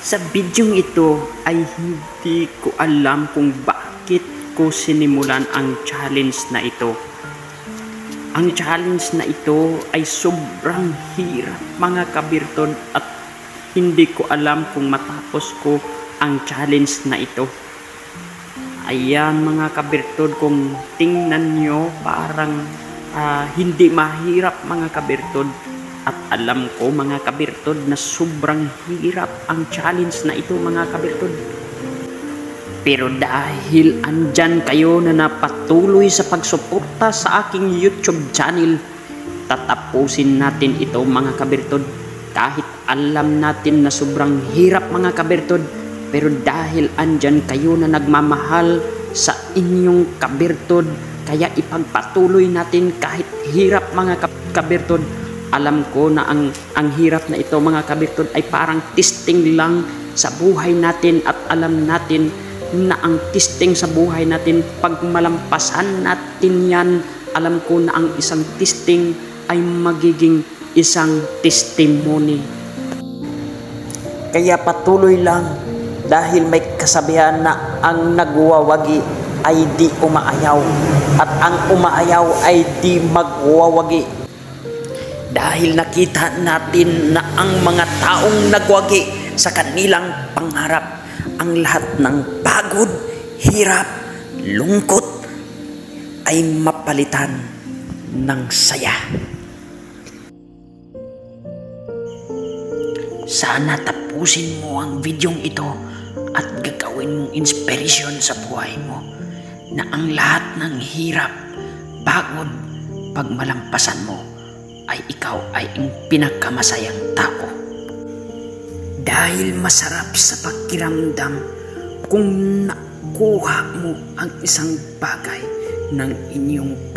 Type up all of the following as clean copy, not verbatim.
Sa bidyong ito ay hindi ko alam kung bakit ko sinimulan ang challenge na ito. Ang challenge na ito ay sobrang hirap mga kabirtod at hindi ko alam kung matapos ko ang challenge na ito. Ayan mga kabirtod, kung tingnan nyo parang hindi mahirap mga kabirtod. At alam ko mga kabirtod na sobrang hirap ang challenge na ito mga kabirtod. Pero dahil andyan kayo na napatuloy sa pagsuporta sa aking YouTube channel, tatapusin natin ito mga kabirtod. Kahit alam natin na sobrang hirap mga kabirtod, pero dahil andyan kayo na nagmamahal sa inyong kabirtod, kaya ipagpatuloy natin kahit hirap mga kabirtod. Alam ko na ang hirap na ito mga kabirtod ay parang testing lang sa buhay natin, at alam natin na ang testing sa buhay natin, pag malampasan natin yan, alam ko na ang isang testing ay magiging isang testimony. Kaya patuloy lang, dahil may kasabihan na ang nagwawagi ay di umaayaw, at ang umaayaw ay di magwawagi. Dahil nakita natin na ang mga taong nagwagi sa kanilang pangarap, ang lahat ng pagod, hirap, lungkot ay mapalitan ng saya. Sana tapusin mo ang videong ito at gagawin mong inspirasyon sa buhay mo na ang lahat ng hirap, pagod, pagmalampasan mo ay ikaw ay ang pinakamasayang tao. Dahil masarap sa pakiramdam kung nakuha mo ang isang bagay ng inyong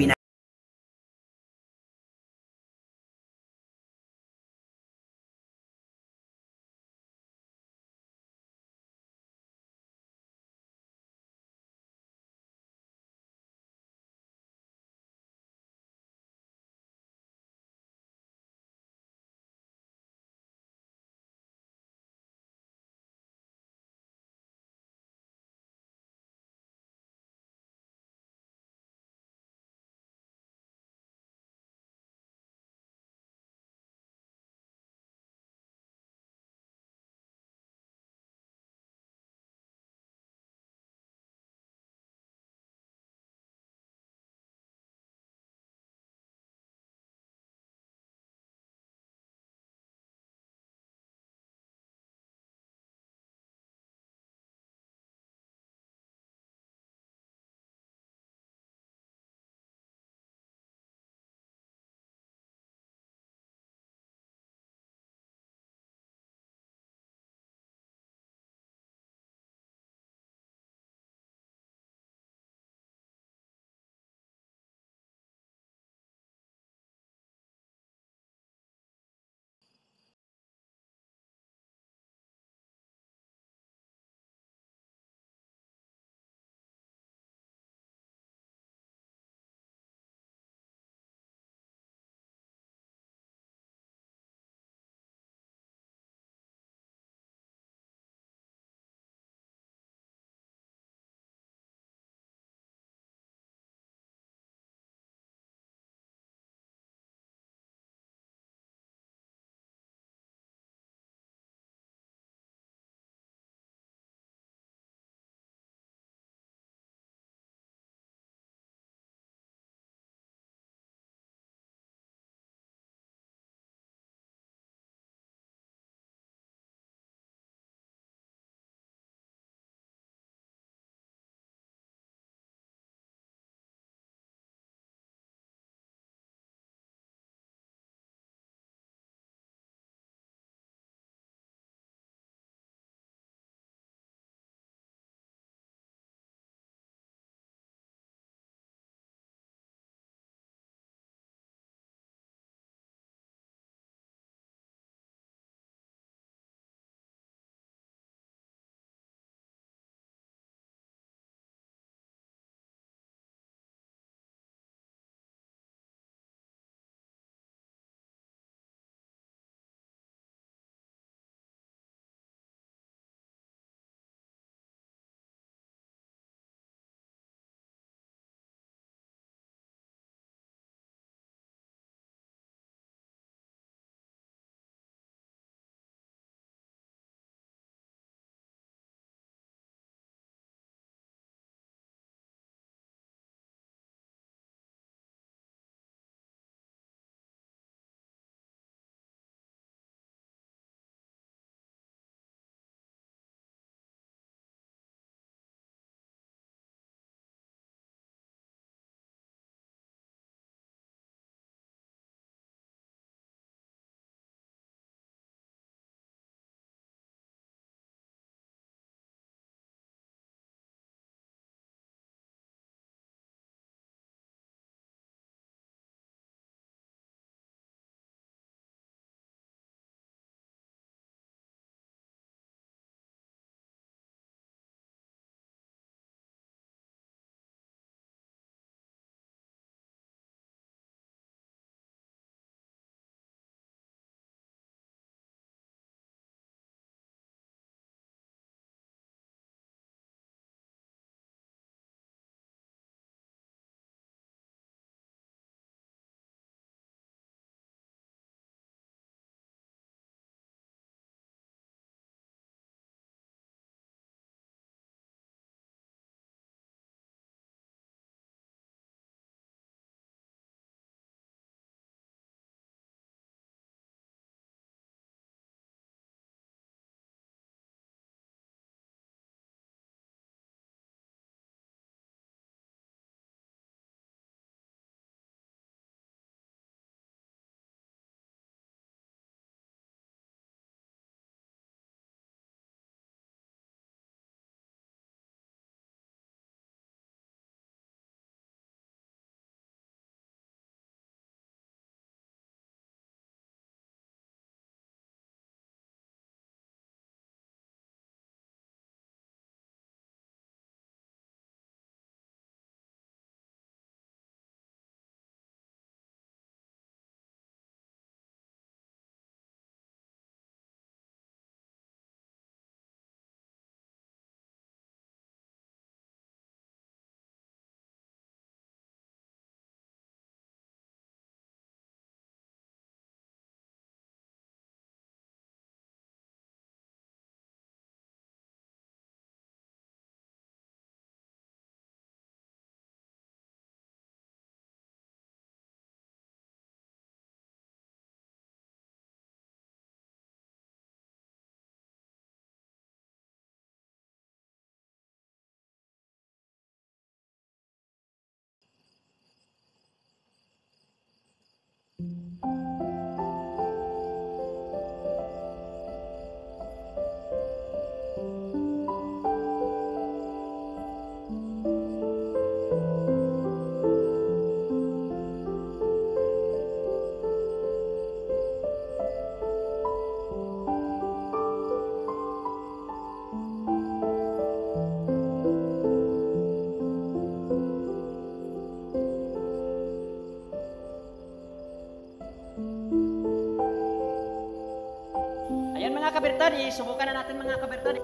Ayan mga kabirtod, isubukan na natin mga kabirtod.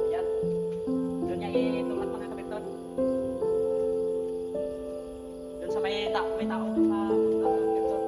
Ayan. Doon niya itulak mga kabirtod. Doon sa may tao doon sa kabirtod.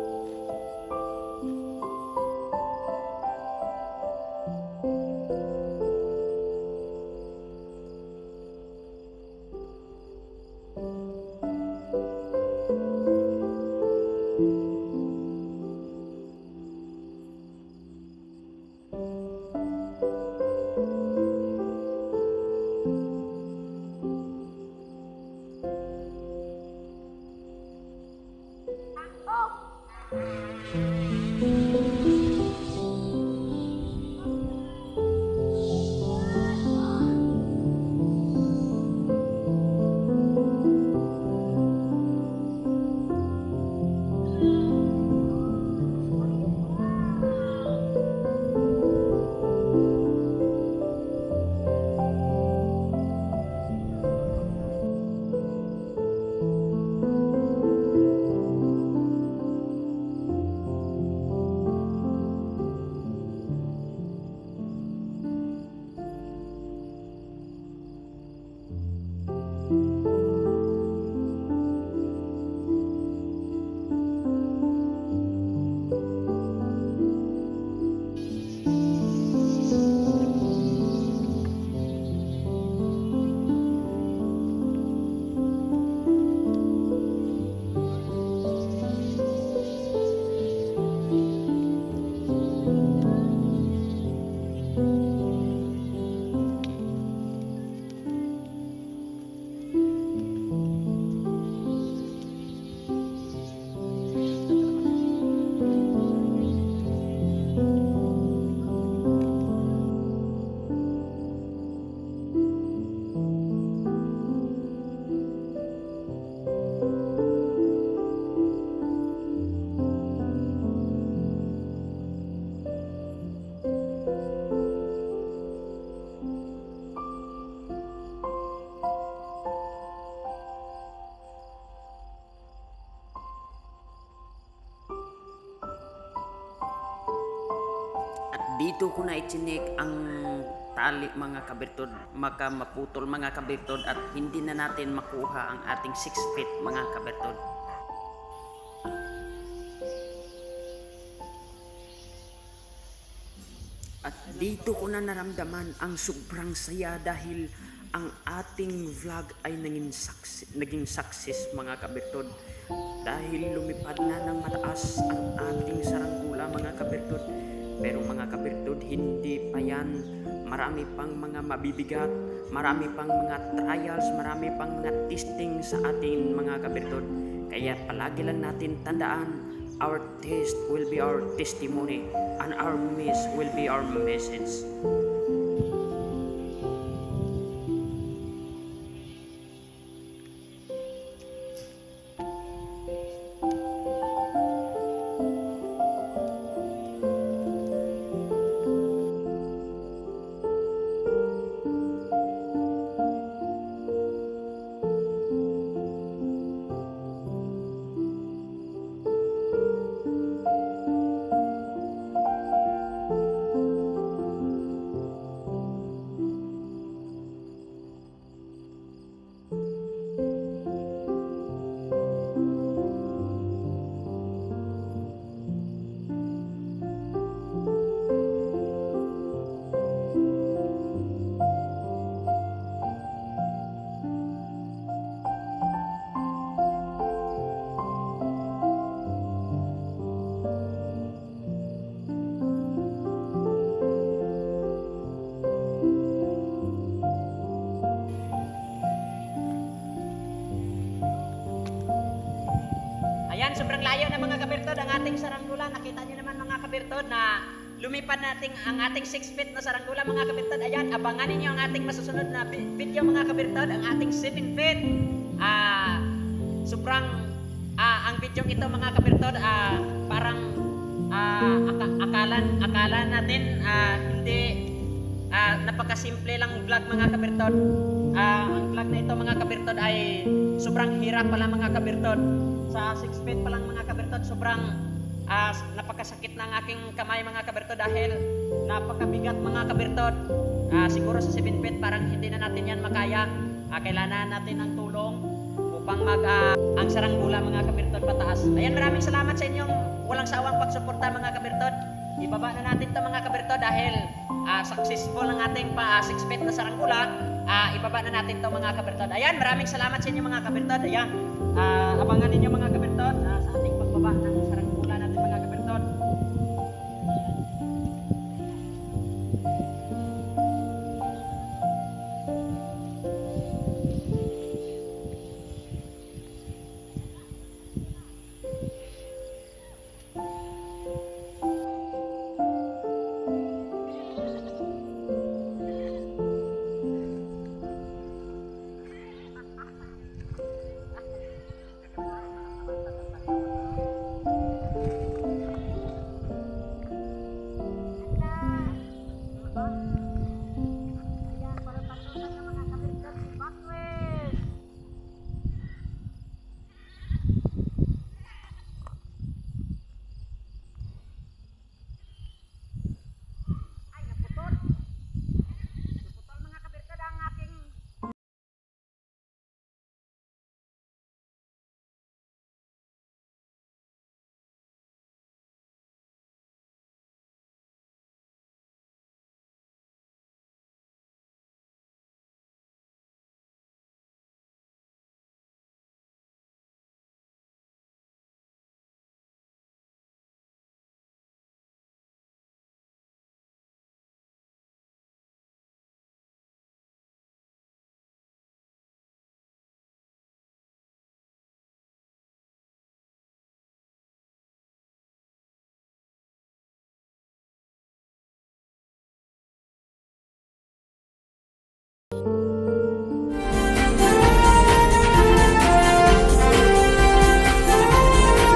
Dito ko na itinik ang tali mga kabirtod, maka maputol mga kabirtod at hindi na natin makuha ang ating 6 feet mga kabirtod. At dito ko na naramdaman ang sobrang saya dahil ang ating vlog ay naging success mga kabirtod. Dahil lumipad na ng mataas ang ating saranggula mga kabirtod. Pero mga kabirtod, hindi pa yan. Marami pang mga mabibigat, marami pang mga trials, marami pang mga testing sa ating mga kabirtod. Kaya palagi lang natin tandaan, our test will be our testimony and our miss will be our message. Ayan, sobrang layo na mga kabirtod ang ating saranggula. Nakita nyo naman mga kabirtod na lumipad natin ang ating 6 feet na saranggula mga kabirtod. Ayan, abangan ninyo ang ating masusunod na video mga kabirtod, ang ating 7 feet. Ang video ito mga kabirtod, parang akala natin hindi napakasimple lang vlog mga kabirtod. Ang vlog na ito mga kabirtod ay sobrang hirap pala mga kabirtod. Sa 6 feet pa lang mga kabirtod, sobrang Napakasakit ng aking kamay mga kabirtod dahil napakabigat mga kabirtod. Siguro sa 7 feet parang hindi na natin yan makaya. Kailangan natin ng tulong upang ang saranggula mga kabirtod pataas. Ayan, maraming salamat sa inyong walang sawang pagsuporta mga kabirtod. Ibaba na natin to mga kabirtod dahil successful ang ating 6 feet na saranggula. Ibaba na natin to mga kabirtod. Ayan, maraming salamat sa inyo mga kabirtod. Ayan, abangan ninyo mga kabirtod sa ating pagbaba ng saranggula natin mga kabirtod.